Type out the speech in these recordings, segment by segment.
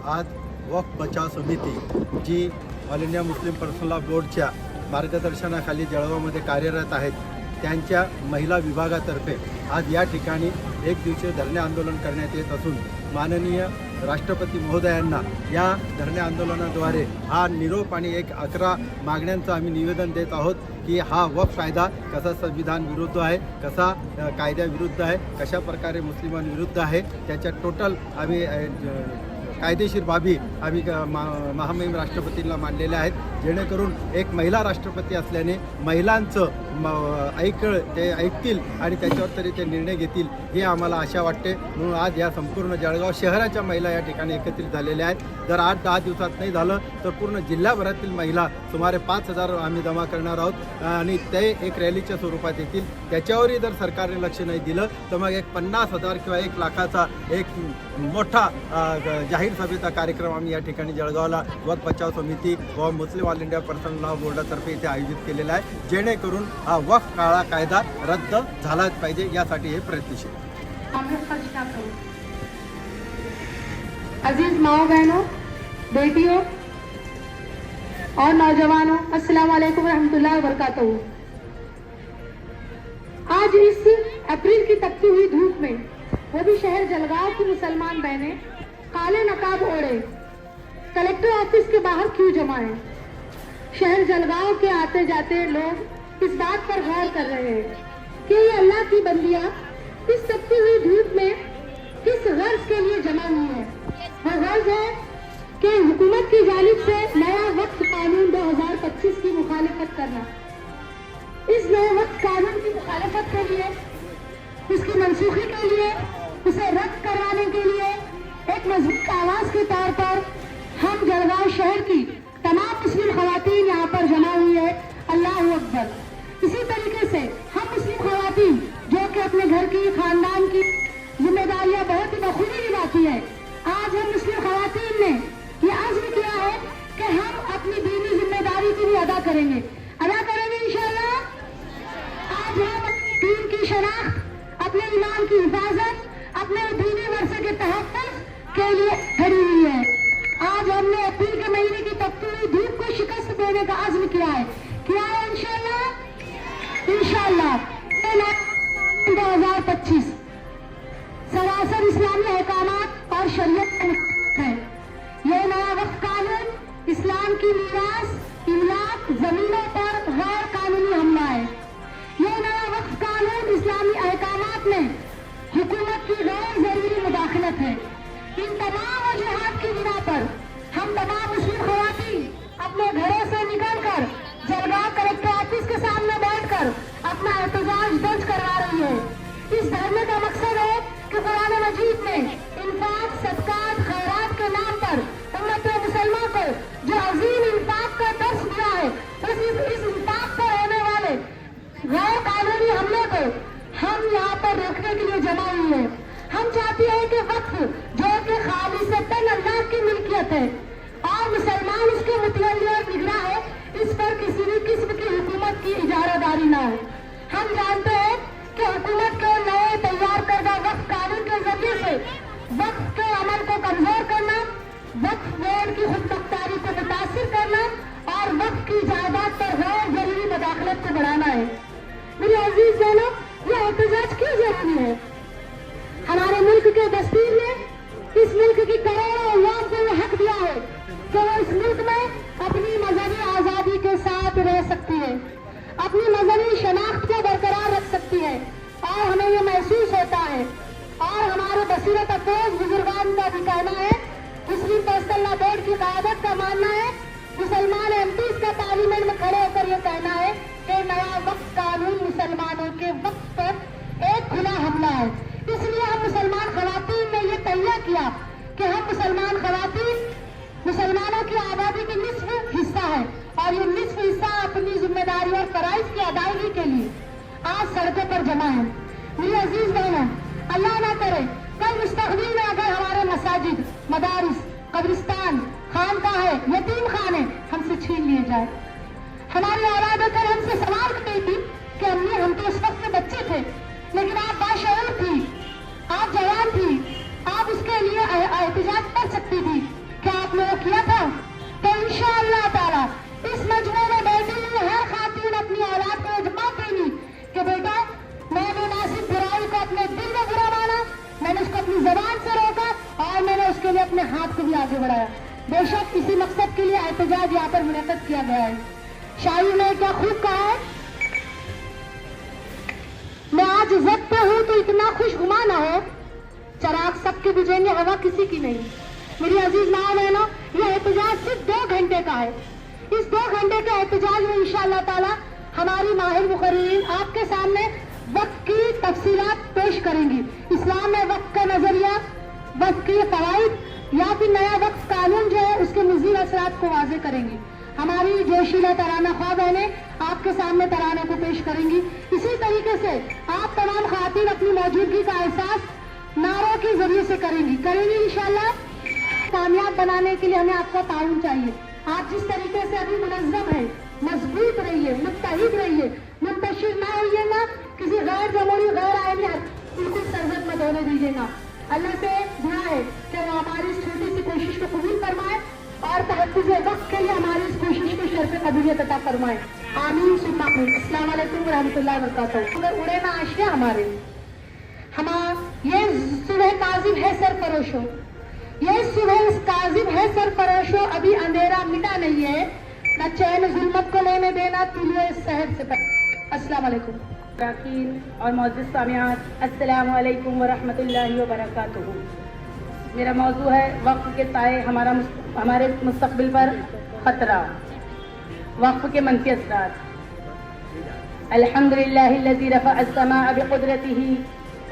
आज वक्फ बचाव समिती जी all India Muslim personal law बोर्डच्या मार्गदर्शनाखाली जळगावमध्ये कार्यरत आहेत, त्यांच्या महिला विभागातर्फे आज या ठिकाणी एक दिवसीय धरणे आंदोलन करण्यात येत असून माननीय राष्ट्रपती महोदयांना या धरणे आंदोलनाद्वारे हा निरोप आणि 11 मागण्यांचं आम्ही निवेदन देत आहोत की हा वक्फ कायदा कसा संविधान विरुद्ध आहे, कसा कायद्याविरुद्ध आहे, कशा प्रकारे मुस्लिमांविरुद्ध आहे, त्याच्या टोटल आम्ही कायदेशीर बाबी आम्ही महामहिम राष्ट्रपतींना मांडलेल्या आहेत, जेणेकरून एक महिला राष्ट्रपती असल्याने महिलांचं ते ऐकतील आणि त्याच्यावर तरी ते निर्णय घेतील हे आम्हाला आशा वाटते. म्हणून आज या संपूर्ण जळगाव शहराच्या महिला या ठिकाणी एकत्रित झालेल्या आहेत. जर 8-10 दिवसात नाही झालं तर पूर्ण जिल्ह्याभरातील महिला सुमारे 5,000 आम्ही जमा करणार आहोत आणि ते एक रॅलीच्या स्वरूपात येतील. त्याच्यावरही जर सरकारने लक्ष नाही दिलं तर मग एक 50,000 किंवा 1 लाखाचा एक मोठा जाहीर सभेचा कार्यक्रम आम्ही या ठिकाणी जळगावला वक्फ बचाव समिती व मुस्लिम ऑल इंडिया पर्सनल लॉ बोर्डातर्फे इथे आयोजित केलेला आहे, जेणेकरून हा वक्फ काळा कायदा रद्द झालाच पाहिजे यासाठी हे प्रयत्नशील. अजीज माओ बहनों, बेटियों और नौजवानों, अस्सलाम वालेकुम रहमतुल्लाहि व बरकातहू। आज इस अप्रैल की तपती हुई धूप में वो भी शहर जलगांव की मुसलमान बहनें काले नकाब ओढ़े कलेक्टर ऑफिस के बाहर क्यों जमा है? शहर जलगांव के आते जाते लोग इस बात पर गौर कर रहे हैं कि ये अल्लाह की बंदियां इस तपती हुई धूप में किस गर्ज के लिए जमा हुई है। वो गर्ज है कि हुकूमत की जानिब से नया वक्फ कानून 2025 की मुखालिफत करना। इस नए वक्फ कानून की मुखालिफत के लिए, उसकी मनसूखी के लिए, उसे रद्द करवाने के लिए एक मजबूत आवाज के तौर पर हम जलगांव शहर की तमाम मुस्लिम खवातीन यहाँ पर जमा हुई है। अल्लाह अकबर। इसी तरीके से हम मुस्लिम खवातीन जो कि अपने घर की, खानदान की जिम्मेदारियां बहुत ही बखूबी निभाती है, आज हम मुस्लिम खवातीन ने ये आज़्म किया है कि हम अपनी दीनी जिम्मेदारी की भी अदा करेंगे इंशाअल्लाह। आज हम अपनी दीन की शनाख्त, अपने ईमान की हिफाजत, अपने दीनी वर्षे के तहफ़्फ़ुज़ के लिए खड़ी हुई है। आज हमने अप्रैल के महीने की तपती हुई धूप को शिकस्त देने का आज़्म किया है इंशाअल्लाह। 2025 सरासर इस्लामी अहकामात और शरीयत है। यह नया वक्फ कानून इस्लाम की मीरास, इमलाक, जमीनों पर गैर कानूनी हमला है। यह नया वक्फ कानून इस्लामी अहकामात में हुकूमत की गैर जरूरी मुदाखलत है। इन तमाम वजूहात की बिना पर हम तमाम मुस्लिम खवातीन अपने घरों से निकलकर जलगांव कलेक्टर ऑफिस के सामने बैठकर अपना एहतजाज दर्ज करवा रही है। इस धरने का मकसद है कि कुरान मजीद ने इंफाक, सदकात, खैरात के नाम पर उम्मत मुसलमान को जो अजीम इंफाक का दर्ज दिया है, इस इंफाक पर होने वाले गैर कानूनी हमले को हम यहाँ पर रोकने के लिए जमा हुई है। हम चाहते हैं कि वक्फ जो कि खालिसतन अल्लाह की मिल्कियत है और मुसलमान उसके मुतवल्ली और निगरां है, इस पर किसी भी किस्म की हुकूमत की इजारादारी ना हो। हम जानते हैं कि हुकूमत के नए तैयार करदा वक्फ कानून के जरिए से वक्फ के अमल को कमजोर करना, वक्फ बोर्ड की खुदमुख्तारी को मुतासिर करना और वक्फ की जायदाद पर गैर जरूरी मुदाखलत को बढ़ाना है। मेरे अजीज बहनों, ये एहतजाज क्यों जरूरी है? हमारे मुल्क के दस्तूर ने इस मुल्क की करोड़ों अवाम को ये हक दिया है कि वो इस मुल्क में अपनी मजहबी आज़ादी के साथ रह सकती है, अपनी मजहबी शनाख्त को बरकरार रख सकती है। और हमें ये महसूस होता है और हमारे बसीरत अफरोज बुजुर्गान का भी कहना है, मुस्लिम पर्सनल लॉ बोर्ड की क़यादत का मानना है, मुसलमान एमपीज़ का पार्लियामेंट में खड़े होकर ये कहना है कि नया वक्फ कानून मुसलमानों के वक्त पर एक खुला हमला है। इसलिए हम मुसलमान खवातीन ने ये तय किया कि हम मुसलमान खवातीन मुसलमानों की आबादी की निस्फ हिस्सा है और ये निस्फ हिस्सा अपनी जिम्मेदारी और फराइज की अदायगी के लिए आज सड़कों पर जमा है। मेरी अजीज बहनों, अल्लाह ना करे कल मुस्तकबिल में अगर हमारे मसाजिद, मदारिस, कब्रिस्तान, खानकाहें, यतीम खाने हमसे छीन लिए जाए। हमारी औलाद कल हमसे सवाल करती थी कि अम्मी हम तो उस वक्त में बच्चे थे, लेकिन आप बाशऊर थी, आप जवान थी, आप उसके लिए एहतजाज कर सकती थी, हाथ को भी आगे बढ़ाया। बेशक इसी मकसद के लिए एहतजाज यहाँ पर मुनक़द किया गया है। शायरी ने क्या खूब कहा है, मैं आज ज़द पे हूँ तो इतना खुशगुमा ना हो, चराग सबके बुझेंगे हवा किसी की नहीं। मेरी अजीज माँ बहनों, ये एहतजाज सिर्फ 2 घंटे का है। इस 2 घंटे के एहतजाज में इंशाअल्लाह ताला हमारी माहिर मुकर्रिरीन आपके सामने वक्त की तफसीलात पेश करेंगी। इस्लाम में वक्त का नजरिया, वक्त की फवाइद या फिर नया वक्त कानून जो है उसके मुज़ीर असरात को वाज़े करेंगी। हमारी जोशीला तराना ख्वाह बहनें आपके सामने तरानों को पेश करेंगी। इसी तरीके से आप तमाम ख़वातीन अपनी मौजूदगी का एहसास नारों के जरिए से करेंगी इंशाअल्लाह। कामयाब बनाने के लिए हमें आपका ताउन चाहिए। आप जिस तरीके से अभी मुनज़्ज़म है, मजबूत रहिए, मुत्तहिद रहिए, मुंतशिर ना होइएगा, किसी गैर जमहूरी गैर आईनी बिल्कुल सरजद मत होने दीजिएगा। अल्लाह से दुआ है कि वो हमारी इस छोटी सी कोशिश को कबूल फरमाए और तहफ़्फ़ुज़ वक्त के लिए हमारी इस कोशिश को शर्फ़ क़बूलियत अता फरमाए। आमीन सुम्मा आमीन। अस्सलाम वालेकुम व रहमतुल्लाहि व बरकातहू। अगर उड़े ना आशिया हमारे, ये सुबह काज़िब है सरफरोशो, ये सुबह काज़िब है सरफरोशो, अभी अंधेरा मिटा नहीं है, न चैन जुल्मत को लेने देना तुलिए शहर से पहले। अस्सलाम वालेकुम और मौजूद सामियात, अस्सलामु अलैकुम व रहमतुल्लाहि व बरकातहू। मेरा मौजू है वक्फ के साए हमारे मुस्तक़बिल पर ख़तरा, वक्फ के मनफ़ी असरात। अल्हम्दुलिल्लाहिल्लज़ी रफ़अ अस्समाअ बिक़ुदरतिही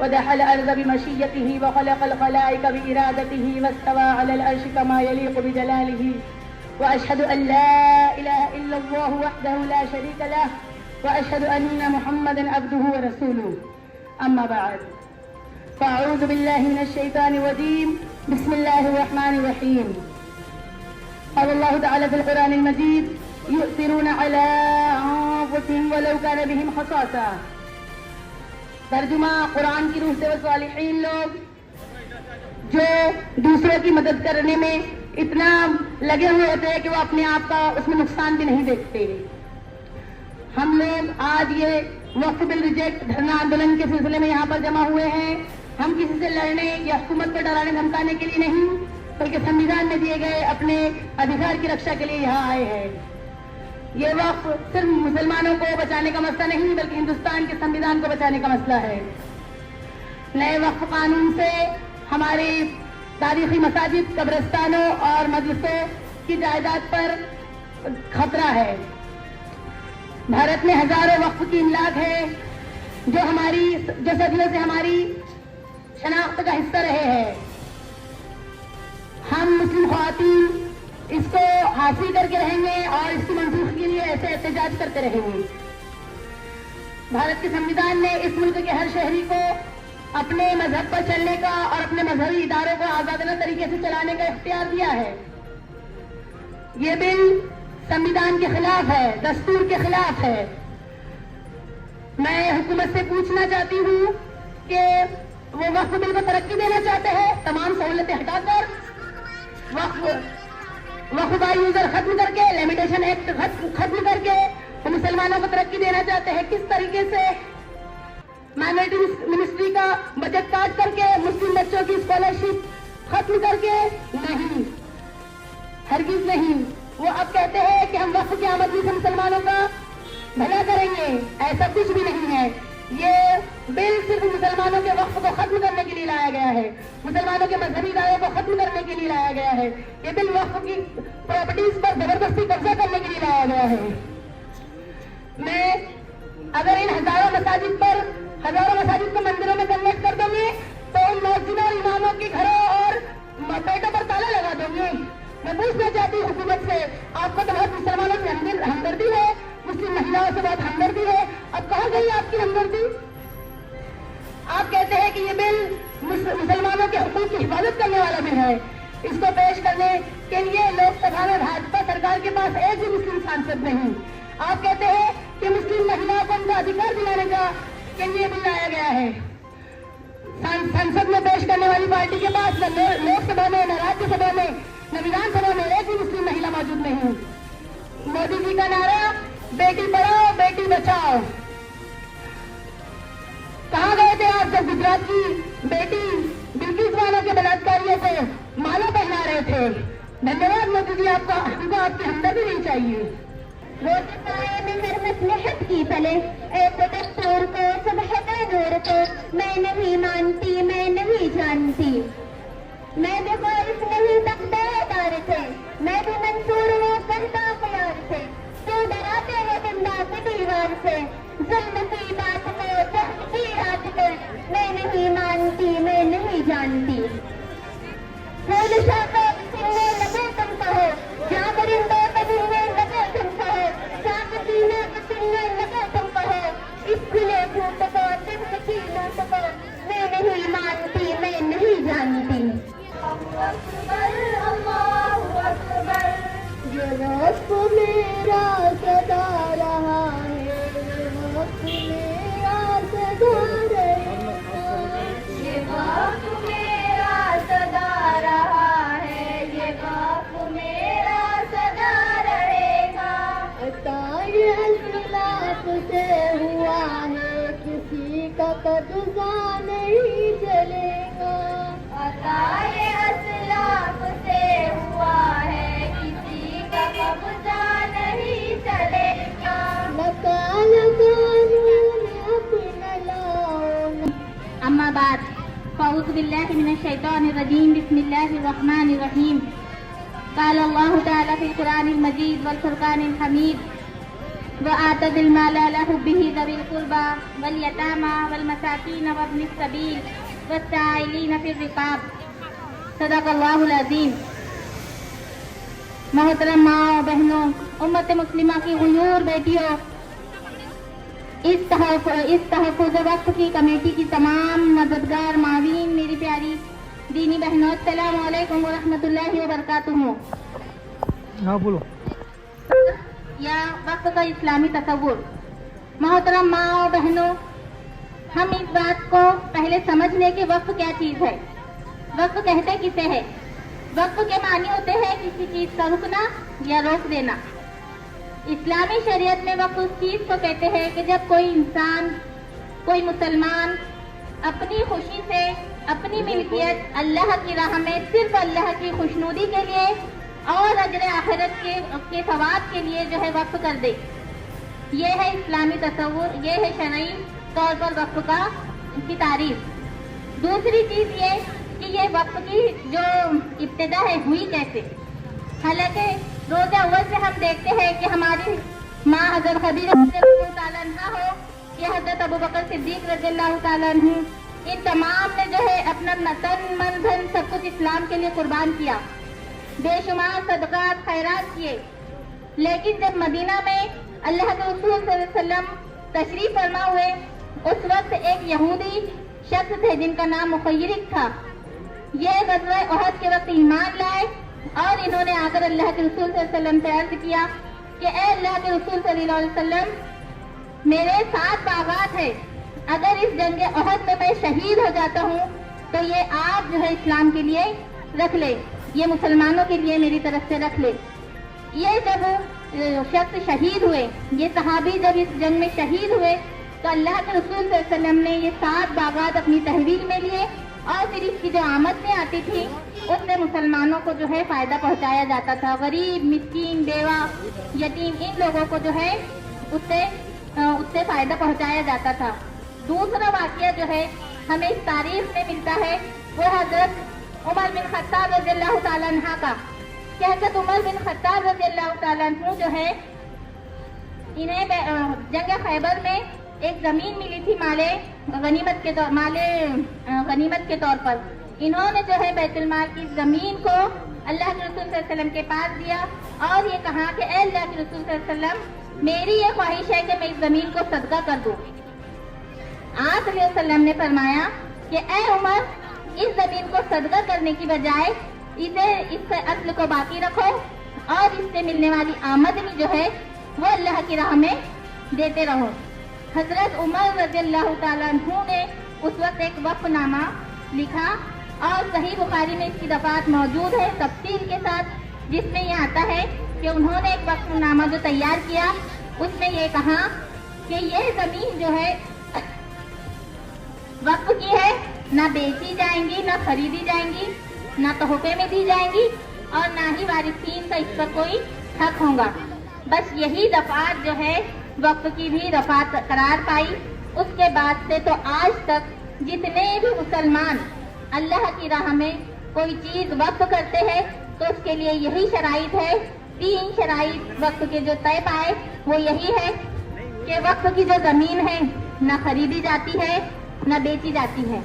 व दहल अर्ज़ बिमशीयतिही व ख़लक़ल ख़लाइक़ बिइरादतिही वस्तवा अलल अर्शि कमा यलीक़ु बिजलालिही व अशहदु अन ला इलाहा इल्लल्लाहु वहदहु ला शरीक लहु व अशहदु अन्न मुहम्मदन अब्दुहु व रसूलुहु। अम्मा बअद, फ़अऊज़ु बिल्लाहि मिनश शैतानिर रजीम। बिस्मिल्लाहिर रहमानिर रहीम। क़ाल अल्लाहु तआला फ़िल क़ुरानिल मजीद, यु'थिरूना अला अनफुसिहिम वलौ कान बिहिम ख़सासा। तर्जुमा, कुरान की रूह से वो सालिहीन लोग जो दूसरों की मदद करने में इतना लगे हुए होते हैं कि वो अपने आप का उसमें नुकसान भी नहीं देखते। हम लोग आज ये वक्फ बिल रिजेक्ट धरना आंदोलन के सिलसिले में यहाँ पर जमा हुए हैं। हम किसी से लड़ने या हुकूमत को डराने धमकाने के लिए नहीं, बल्कि संविधान में दिए गए अपने अधिकार की रक्षा के लिए यहाँ आए हैं। ये वक्फ सिर्फ मुसलमानों को बचाने का मसला नहीं, बल्कि हिंदुस्तान के संविधान को बचाने का मसला है। नए वक्फ कानून से हमारे तारीखी मसाजिद, कब्रिस्तानों और मदरसों की जायदाद पर खतरा है। भारत में हजारों वक्फ की इमलाक है जो सदियों से हमारी शनाख्त का हिस्सा रहे हैं। हम मुस्लिम ख्वातीन इसको हासिल करके रहेंगे और इसकी मंसूखी के लिए ऐसे एहतजाज करते रहेंगे। भारत के संविधान ने इस मुल्क के हर शहरी को अपने मजहब पर चलने का और अपने मजहबी इदारों को आजादाना तरीके से चलाने का इख्तियार दिया है। ये बिल संविधान के खिलाफ है, दस्तूर के खिलाफ है। मैं हुकूमत से पूछना चाहती हूँ कि वो वक्फ बिल को तरक्की देना चाहते हैं, तमाम सहूलतें हटाकर वक्फ बाय यूजर खत्म करके, लिमिटेशन एक्ट खत्म करके वो मुसलमानों को तरक्की देना चाहते हैं। किस तरीके से माइनॉरिटी मिनिस्ट्री का बजट काट करके मुस्लिम बच्चों की स्कॉलरशिप खत्म करके, नहीं, हरगिज नहीं। वो अब कहते हैं कि हम वक्फ की आमदनी से मुसलमानों का भला करेंगे। ऐसा कुछ भी नहीं है। ये बिल सिर्फ मुसलमानों के वक्फ को खत्म करने के लिए लाया गया है, मुसलमानों के मजहबी दायरे को खत्म करने के लिए लाया गया है। ये बिल वक्फ की प्रॉपर्टीज पर जबरदस्ती कब्जा करने के लिए लाया गया है। मैं अगर इन हजारों मसाजिद को मंदिरों में कन्वर्ट कर दूंगी तो उन मस्जिदों और इमामों के घरों और पेटों पर ताला लगा दूंगी। मैं पूछना चाहती हूँ हुकूमत से, आपको तो बहुत मुसलमानों से हमदर्दी है, मुस्लिम महिलाओं से बहुत हमदर्दी है, अब कहाँ गई आपकी हमदर्दी? आप कहते हैं कि ये बिल मुसलमानों के हुकूक की हिफाजत करने वाला बिल है। इसको पेश करने के लिए लोकसभा में भाजपा सरकार के पास एक भी मुस्लिम सांसद नहीं। आप कहते हैं कि मुस्लिम महिलाओं को उनका अधिकार दिलाने का के लिए बिल लाया गया है। संसद में पेश करने वाली पार्टी के पास न लोकसभा में, न राज्यसभा में, न विधानसभा में एक भी मुस्लिम महिला मौजूद नहीं। मोदी जी का नारा बेटी पढ़ाओ बेटी बचाओ। कहाँ गए थे आप जब गुजरात की बेटी बिल्किस बानो के बलात्कारियों को माला पहना रहे थे। धन्यवाद मोदी जी, आपको हमको आपकी हमदर्दी नहीं चाहिए। वोट पाए में हर मसलहत की पले, एक दस्तूर को सुबह नूर को मैं नहीं मानती, मैं नहीं जानती। मैं भी वारिस नहीं तख्तेदार से, मैं भी मंसूर हूँ करता प्यार से। क्यों डराते हैं जिंदा की दीवार से, जुल्म की बात को जख्म की रात को मैं नहीं मानती, मैं नहीं जानती। फूल शाखों सिलने लगे तुम कहो, जहाँ परिंदों को मिलने लगे तुम कहो, साथ सीने को सिलने लगे तुम कहो, इस खुले झूठ को जिस्म की लूट को मैं नहीं मानती, मैं नहीं जानती। ये वक्त मेरा सदा रहा है, ये वक्त मेरा सदा रहेगा, ये वक्त मेरा सदा रहा है, ये वक्त मेरा सदा रहेगा। अताए असलाफ से हुआ है, किसी का कब्जा नहीं चलेगा। अताए असलाफ से हुआ है, किसी का कब्जा नहीं चलेगा। लकान कानून अपना लाओ। अम्मा बाद फ़अऊज़ु बिल्लाहि मिनश शैतानिर रजीम, बिस्मिल्लाहिर रहमानिर रहीम। क़ाल अल्लाहु तआला फ़िल क़ुरानिल मजीद वल फ़ुरक़ानिल हमीद व आतज़िल माला अला हुब्बिही ज़विल क़ुर्बा वल यतामा वल मसाकीन वब्निस सबील वस्साइलीन फ़िर रिक़ाब। सदक़ल्लाहुल अज़ीम। मोहतरम माँ बहनों, उम्मत मुस्लिमा की गुयूर बेटियों, इस तहफ़्फ़ुज़ वक़्फ़ की कमेटी की तमाम मददगार मावीन, मेरी प्यारी दीनी बहनों, अस्सलामु अलैकुम व रहमतुल्लाहि व बरकातुहू। हाँ बोलो। या वक़्फ़ का इस्लामी तसव्वुर। मोहतरम माँ और बहनों, हम इस बात को पहले समझ लें कि वक़्फ़ क्या चीज़ है। वक़्फ़ कहते किसे है? वक़्फ़ के मानी होते हैं किसी चीज़ का रुकना या रोक देना। इस्लामी शरीयत में वक़्फ़ उस चीज़ को कहते हैं कि जब कोई इंसान, कोई मुसलमान अपनी खुशी से अपनी मिल्कियत अल्लाह की राह में सिर्फ अल्लाह की खुशनुदी के लिए और अजर आखिरत के सवाब के लिए जो है वक़्फ़ कर दे। ये है इस्लामी तसव्वुर, ये है शरई तौर पर वक़्फ़ का की तारीफ। दूसरी चीज़ ये कि ये वक़्फ़ की जो इब्तिदा है हुई कैसे। हालांकि रोज़े अव्वल से हम देखते हैं कि हमारी माँ हज़रत खदीजा रज़ियल्लाहु ताला अन्हा हो या हज़रत अबू बकर सिद्दीक़ रज़ियल्लाहु ताला अन्हु, इन तमाम ने जो है अपना तन मन धन सब कुछ इस्लाम के लिए कुर्बान किया, बेशुमार सदक़ात खैरात किए। लेकिन जब मदीना में अल्लाह के रसूल सल्लल्लाहु अलैहि वसल्लम तशरीफ फरमा हुए, उस वक्त एक यहूदी शख्स थे जिनका नाम मुखय्यरिक था। ये ग़ज़वा उहद के वक्त ईमान लाए और इन्होंने आकर अल्लाह के रसूल सल्लल्लाहु अलैहि वसल्लम से अर्ज किया कि ए अल्लाह के रसूल सल्लल्लाहु अलैहि वसल्लम, मेरे 7 बागात है, अगर इस जंग उहद में मैं शहीद हो जाता हूँ तो ये आप जो है इस्लाम के लिए रख ले, ये मुसलमानों के लिए मेरी तरफ से रख ले। ये जब शख्स शहीद हुए, ये सहाबी जब इस जंग में शहीद हुए तो अल्लाह के रसूल सल्लल्लाहु अलैहि वसल्लम ने ये 7 बागात अपनी तहवील में लिए और फिर इसकी जो आमदनी आती थी उससे मुसलमानों को जो है फायदा पहुंचाया जाता था। गरीब, मिस्कीन, बेवा, यतीम, इन लोगों को जो है उससे फायदा पहुंचाया जाता था। दूसरा वाक़या जो है हमें इस तारीख में मिलता है वो हजरत उमर बिन खत्ताब रज़ियल्लाहु ताला अन्हा का। कि हजरत उमर बिन खत्ताब रज़ियल्लाहु ताला अन्हु जो है, इन्हें जंग खैबर में एक जमीन मिली थी माले गनीमत के तौर पर। इन्होंने जो है बैतुल माल की जमीन को अल्लाह के रसूल सल्लल्लाहु अलैहि वसल्लम के पास दिया और ये कहा कि ए अल्लाह के रसूल सल्लल्लाहु अलैहि वसल्लम, मेरी ये ख्वाहिश है कि मैं इस जमीन को सदका कर दूं। आप सल्लल्लाहु अलैहि वसल्लम ने फरमाया कि ए उमर, इस जमीन को सदका करने की बजाय इससे अस्ल को बाकी रखो और इससे मिलने वाली आमदनी जो है वो अल्लाह की राह में देते रहो। हजरत उमर रज़ियल्लाहु ताला अन्हु ने उस वक्त एक वक़्फ़नामा लिखा और सही बुखारी में इसकी दफात मौजूद है तफसील के साथ, जिसमें यह आता है कि उन्होंने एक वक़्फ़नामा जो तैयार किया उसमें ये कहा कि ये ज़मीन जो है वक़्फ़ की है, ना बेची जाएंगी ना खरीदी जाएंगी, ना तोहफे में दी जाएंगी और ना ही वारिसीन का इस पर कोई हक होगा। बस यही दफात जो है वक्फ की भी दफात करार पाई। उसके बाद से तो आज तक जितने भी मुसलमान अल्लाह की राह में कोई चीज वक्फ करते हैं तो उसके लिए यही शराइत है। 3 शराइत वक्फ के जो तय पाए वो यही है कि वक्फ की जो जमीन है न खरीदी जाती है, न बेची जाती है,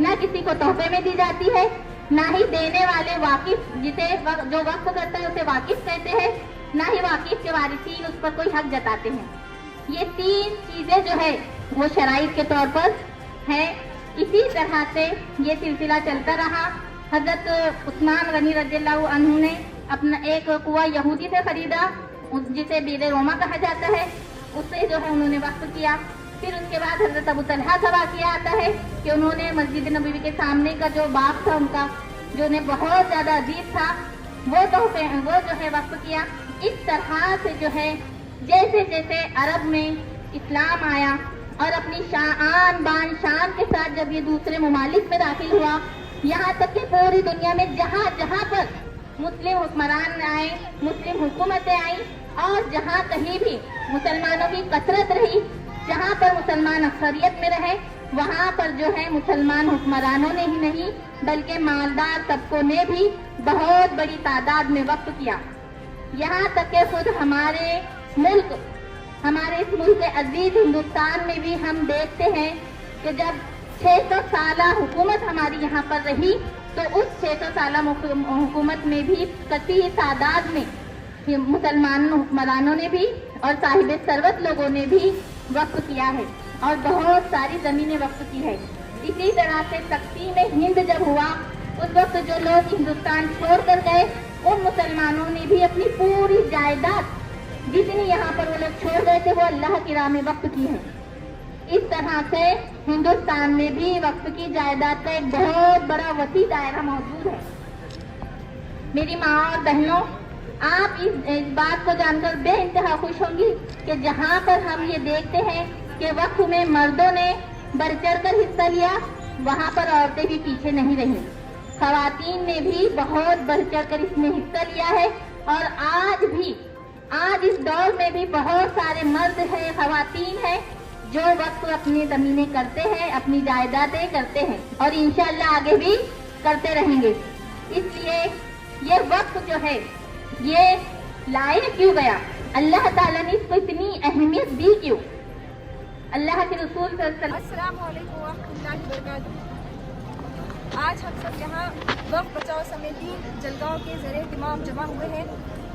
न किसी को तोहफे में दी जाती है, ना ही देने वाले वाकिफ जिसे जो वक्फ करता है उसे वाकिफ कहते हैं, ना ही वाकिफ के वारिसीन उस पर कोई हक जताते हैं। ये 3 चीजें जो है वो शराइत के तौर पर है। इसी तरह से ये सिलसिला चलता रहा। हजरत उस्मान गनी रज़ियल्लाहु अन्हु ने अपना एक कुआं यहूदी से खरीदा, जिसे बीरे रोमा कहा जाता है, उससे जो है उन्होंने वक्फ किया। फिर उसके बाद हजरत अबू तलहा का वाक़या आता है कि उन्होंने मस्जिद नबवी के सामने का जो बाग था उनका, जो उन्हें बहुत ज्यादा अजीज था, वो जो है वक्फ किया। इस तरह से जो है जैसे जैसे अरब में इस्लाम आया और अपनी आन बान शान के साथ जब ये दूसरे ममालिक में दाखिल हुआ, यहाँ तक कि पूरी दुनिया में जहाँ जहाँ पर मुस्लिम हुक्मरान आए, मुस्लिम हुकूमतें आई और जहाँ कहीं भी मुसलमानों की कसरत रही, जहाँ पर मुसलमान अक्सरियत में रहे, वहाँ पर जो है मुसलमान हुक्मरानों ने ही नहीं बल्कि मालदार तबकों ने भी बहुत बड़ी तादाद में वक्फ किया। यहाँ तक कि खुद हमारे इस मुल्क अजीज हिंदुस्तान में भी हम देखते हैं कि जब 600 साला हुकूमत हमारी यहाँ पर रही तो उस 600 साला हुकूमत में भी कसीर तादाद में मुसलमान हुक्मरानों ने भी और साहिब सरवत लोगों ने भी वक्फ किया है और बहुत सारी जमीनें वक्फ की है। इसी तरह से तक़सीम हिंद जब हुआ उस वक्त जो लोग हिंदुस्तान छोड़ कर गए उन मुसलमानों ने भी अपनी पूरी जायदाद जितनी यहाँ पर वो लोग छोड़ गए थे वो अल्लाह की राह में वक्फ की है। इस तरह से हिंदुस्तान में भी वक्फ की जायदाद का एक बहुत बड़ा वसी दायरा मौजूद है। मेरी माँ और बहनों, आप इस बात को जानकर बेइंतहा खुश होंगी कि जहाँ पर हम ये देखते हैं कि वक्फ में मर्दों ने बढ़ चढ़ कर हिस्सा लिया, वहाँ पर औरतें भी पीछे नहीं रही। खवातीन ने भी बहुत बढ़ चढ़ कर इसमें हिस्सा लिया है और आज इस दौर में भी बहुत सारे मर्द हैं, खवातीन हैं जो वक्त अपनी जमीनें करते हैं, अपनी जायदादें करते हैं और इंशाअल्लाह आगे भी करते रहेंगे। इसलिए ये वक्त जो है ये लाया क्यों गया, अल्लाह ताला ने इसको इतनी अहमियत दी क्यों? अल्लाह के रसूल अस्सलाम वालेकुम व रहमतुल्लाहि व बरकातुहू। आज हम सब यहाँ वक्फ बचाओ समिति जलगांव के ज़रिए तमाम जमा हुए हैं।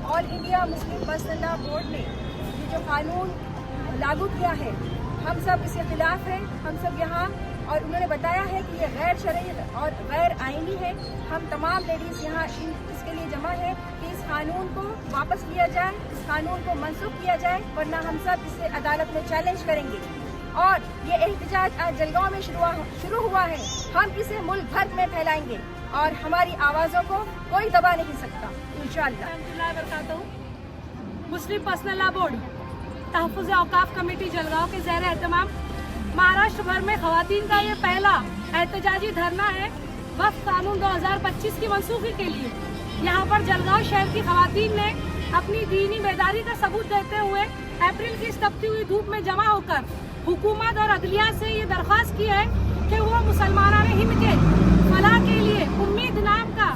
All India Muslim personal law board ने ये जो कानून लागू किया है हम सब इसके खिलाफ हैं। हम सब यहाँ और उन्होंने बताया है कि ये गैर शरई और गैर आईनी है। हम तमाम लेडीज़ यहाँ इसके लिए जमा है कि इस कानून को वापस लिया जाए, इस कानून को मनसूख किया जाए, वरना हम सब इसे अदालत में चैलेंज करेंगे। और ये एहतजाज आज जलगांव में शुरू हुआ है, हम इसे मुल्क भर में फैलाएंगे और हमारी आवाज़ों को कोई दबा नहीं सकता इंशाअल्लाह। मुस्लिम पर्सनल लॉ बोर्ड तहफ़्फ़ुज़ औक़ाफ़ कमेटी जलगांव के ज़ेर एहतमाम महाराष्ट्र भर में ख़वातीन का ये पहला एहतजाजी धरना है वक्फ कानून 2025 की मनसूखी के लिए। यहाँ पर जलगांव शहर की ख़वातीन ने अपनी दीनी बेदारी का सबूत देते हुए अप्रैल की इस तपती हुई धूप में जमा होकर हुकूमत और अदलिया से ये दरख्वास्त की है कि वो मुसलमाना हिंद के फलाह के लिए उम्मीद नाम का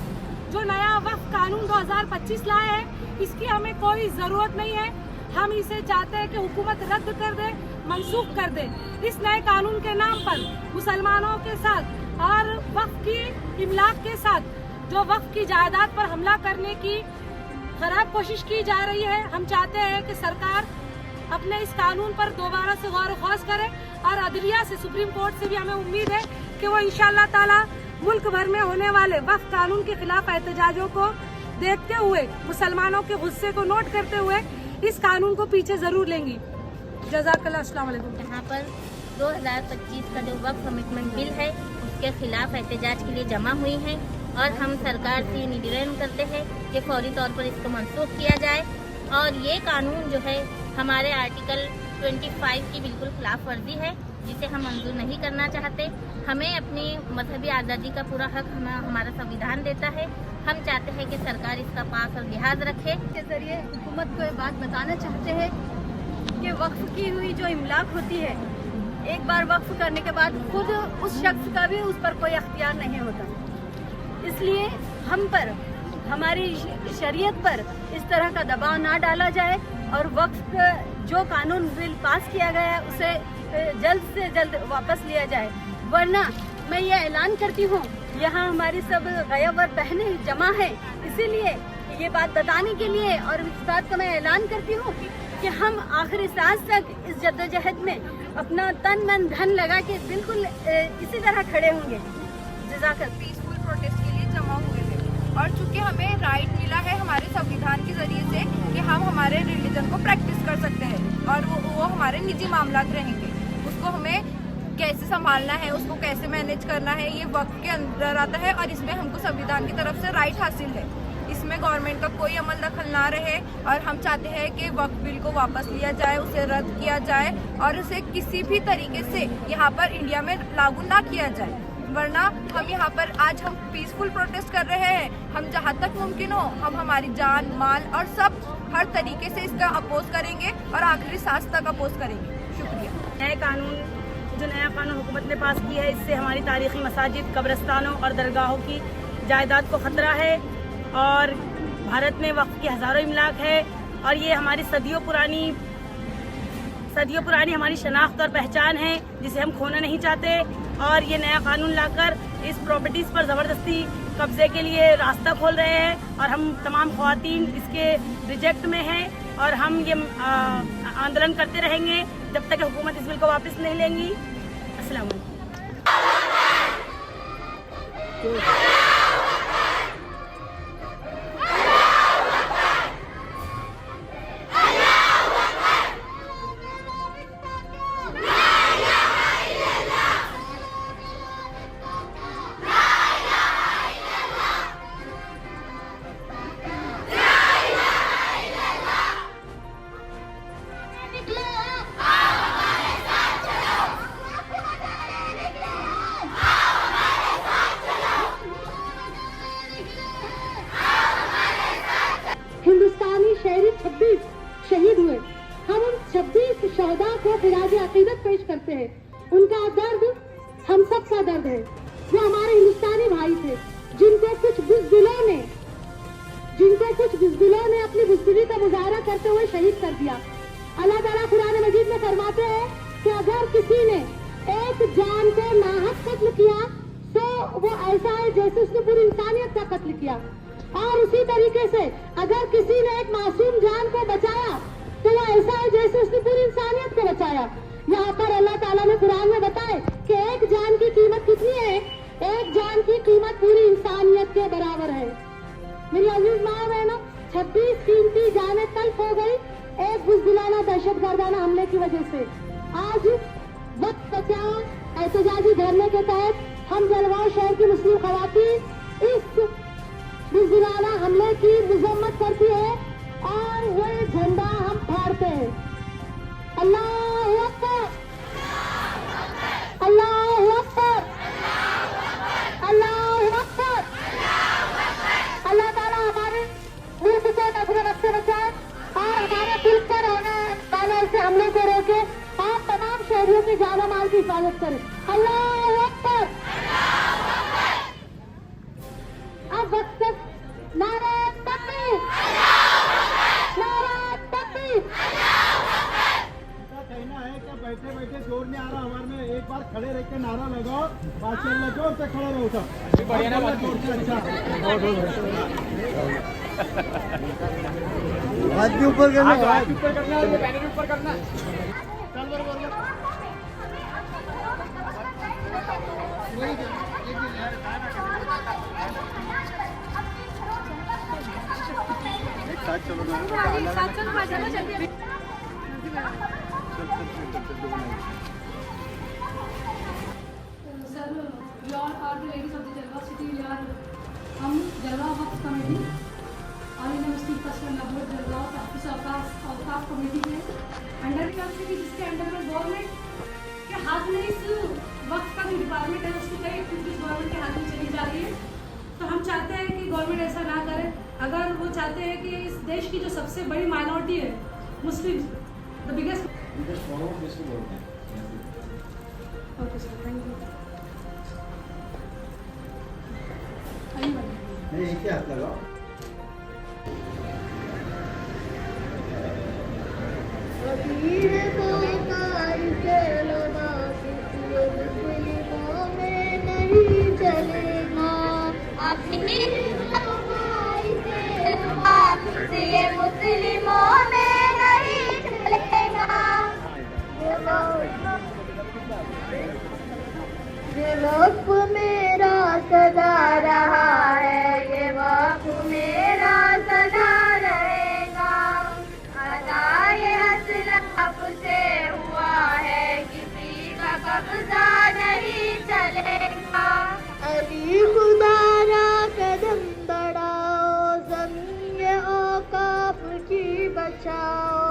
जो नया वक्फ कानून 2025 लाया है, इसकी हमें कोई ज़रूरत नहीं है। हम इसे चाहते हैं कि हुकूमत रद्द कर दे, मनसूख कर दे। इस नए कानून के नाम पर मुसलमानों के साथ और वक्फ की इमलाक के साथ जो वक्फ की जायदाद पर हमला करने की खराब कोशिश की जा रही है। हम चाहते हैं कि सरकार अपने इस कानून पर दोबारा से गौर ख़ौस करे और अदलिया से, सुप्रीम कोर्ट से भी हमें उम्मीद है कि वो इंशाअल्लाह ताला मुल्क भर में होने वाले वक्फ कानून के खिलाफ एहतजाजों को देखते हुए, मुसलमानों के गुस्से को नोट करते हुए इस कानून को पीछे जरूर लेंगी। जज़ाकल्लाह। अस्सलाम वालेकुम। यहाँ पर 2025 का जो वक्फ कमिटमेंट बिल है उसके खिलाफ एहतजाज के लिए जमा हुई हैं और हम सरकार से निवेदन करते हैं कि फौरी तौर पर इसको मनसूख किया जाए और ये कानून जो है हमारे आर्टिकल 25 की बिल्कुल खिलाफ वर्जी है जिसे हम मंजूर नहीं करना चाहते। हमें अपनी मजहबी आज़ादी का पूरा हक हमारा संविधान देता है। हम चाहते हैं कि सरकार इसका पास और लिहाज रखे। के जरिए हुकूमत को ये बात बताना चाहते हैं कि वक्फ की हुई जो इमलाक होती है, एक बार वक्फ करने के बाद खुद उस शख्स का भी उस पर कोई अख्तियार नहीं होता। इसलिए हम पर, हमारी शरीयत पर इस तरह का दबाव ना डाला जाए और वक्फ जो कानून बिल पास किया गया है उसे जल्द से जल्द वापस लिया जाए। वरना मैं ये ऐलान करती हूँ, यहाँ हमारी सब गयावर बहनें जमा हैं, इसीलिए ये बात बताने के लिए और इस बात का मैं ऐलान करती हूँ कि हम आखिरी सांस तक इस जद्दोजहद में अपना तन मन धन लगा के बिल्कुल इसी तरह खड़े होंगे। जज़ाकल्लाह। पीसफुल प्रोटेस्ट के लिए जमा हुए थे और चूंकि हमें राइट मिला है हमारे संविधान के जरिए से कि हम हमारे रिलीजन को प्रैक्टिस कर सकते हैं और वो हमारे निजी मामलात रहेंगे। उसको हमें कैसे संभालना है, उसको कैसे मैनेज करना है, ये वक्त के अंदर आता है और इसमें हमको संविधान की तरफ से राइट हासिल है। इसमें गवर्नमेंट का कोई अमल दखल ना रहे और हम चाहते हैं कि वक्फ बिल को वापस लिया जाए, उसे रद्द किया जाए और उसे किसी भी तरीके से यहाँ पर इंडिया में लागू ना किया जाए। वरना हम यहाँ पर आज हम पीसफुल प्रोटेस्ट कर रहे हैं। हम जहाँ तक मुमकिन हो हम हमारी जान माल और सब हर तरीके से इसका अपोज करेंगे और आखिरी सांस तक अपोज करेंगे। शुक्रिया। नया कानून हुकूमत ने पास किया है, इससे हमारी तारीखी मसाजिद, कब्रस्तानों और दरगाहों की जायदाद को ख़तरा है और भारत में वक्फ की हज़ारों इमलाक है और ये हमारी सदियों पुरानी हमारी शनाख्त और पहचान है जिसे हम खोना नहीं चाहते। और ये नया कानून लाकर इस प्रॉपर्टीज़ पर ज़बरदस्ती कब्ज़े के लिए रास्ता खोल रहे हैं और हम तमाम ख़वातीन इसके रिजेक्ट में हैं और हम ये आंदोलन करते रहेंगे जब तक हुकूमत इस बिल को वापस नहीं लेंगी। अस्सलाम वालेकुम। हिंदुस्तानी शहरी 26 शहीद हुए। हम उन 26 शहदा को खिराज अकीदत पेश करते हैं। उनका दर्द हम सब का दर्द है। वो हमारे हिंदुस्तानी भाई थे जिनको कुछ बुज़दिलों ने अपनी बुज़दिली का मुजाहरा करते हुए शहीद कर दिया। अल्लाह ताला कुरान मजीद में फरमाते हैं कि अगर किसी ने एक जान को नाहक कत्ल किया तो वो ऐसा है जैसे उसने पूरी इंसानियत का कत्ल किया। और उसी तरीके से अगर किसी ने एक मासूम जान को बचाया तो वो ऐसा है जैसे उसने पूरी इंसानियत को बचाया। यहाँ पर अल्लाह ताला ने कुरान में बताया कि एक जान की कीमत कितनी है? एक जान की कीमत पूरी इंसानियत के बराबर है। मेरी अजीज माँ बहनों, 26 कीमती जानें तल्फ हो गई एक बुज़दिलाना दहशतगर्दाना हमले की वजह से। आज वक्त बचाओ एहतजाजी धरने के तहत हम जलगांव शहर की मुस्लिम खवातीन इस बुज़दिलाना हमले की मजम्मत करती है और वो झंडा हम फाड़ते हैं। अल्लाहु अकबर, अल्लाहु अकबर, अल्लाहु अकबर। अल्लाह ताला हमारे मुल्क को नजर से बचाए और हमारे दिल पर होने वाले ऐसे हमले को रोके और तमाम शहरियों की जान माल की हिफाजत करे। अल्लाहु अकबर। अब वक्त तक नारे तकबीर, नारे तकबीर। कहना है कि बैठे बैठे जोर नहीं आ रहा हमारे में, एक बार खड़े रह के नारा लगाओ, माशाअल्लाह जोर से खड़े रहो सब। हाथ भी ऊपर करना, हाथ ऊपर करना, बैनर ऊपर करना। चल बरोबर साथ चलो Sir, we all are the ladies of the Jalgaon city. We are Jalgaon Waqf Committee, All India Muslim Personal Board Jalgaon, Office of Awqaf Committee के अंडर में काम से कि जिसके अंडर में गवर्नमेंट के हाथ में इस वक्त का जो डिपार्टमेंट है उसको कई एक्टिविटीज गवर्नमेंट के हाथ में चली जा रही है। तो हम चाहते हैं कि गवर्नमेंट ऐसा ना करे। अगर वो चाहते हैं कि इस देश की जो सबसे बड़ी माइनॉरिटी है Muslim, the biggest. Okay sir, thank you. नहीं, एक ही हाथ लगाओ। ये वक्त मेरा सदा रहा है, ये वक्त मेरा सदा रहेगा। अदाए असलाफ से हुआ है, किसी का कब्जा नहीं चलेगा। अली खुदारा कदम बढ़ाओ, ज़मीन औकाफ की बचाओ।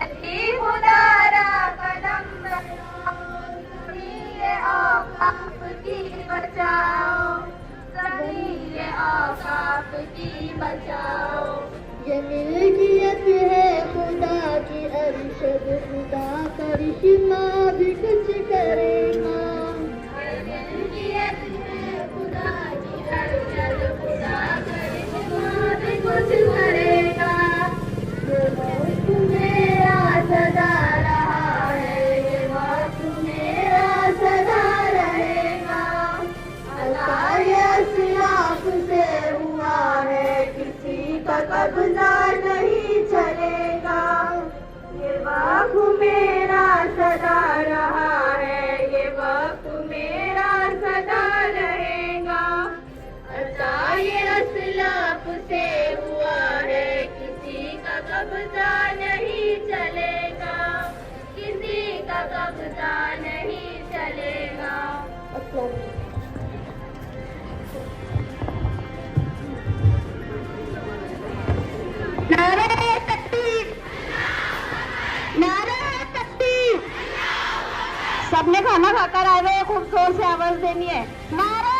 अली खुदारा कदम बढ़ाओ, ज़मीन औकाफ की बचाओ, ज़मीन औकाफ की बचाओ। ये मिल्कियत है खुदा की अरशद, खुदा करिश्मा भी कुछ करेगा। ये मिल्कियत है खुदा की अरशद, खुदा करिश्मा भी कुछ करेगा। ये वक्त मेरा सदा रहा है, ये वक्त मेरा सदा रहेगा। अल्लाह असलाफ से हुआ है, किसी का कब्जा नहीं चलेगा। ये वक्त मेरा सदा रहा है, ये वक्त मेरा सदा रहेगा। अल्लाह असलाफ से हुआ है, किसी का कब्जा नहीं चलेगा, किसी का कब्जा नहीं चलेगा। नारे तकबीर, नारे तकबीर। सबने खाना खाकर आए हुए, खूब जोर से आवाज देनी है। नारे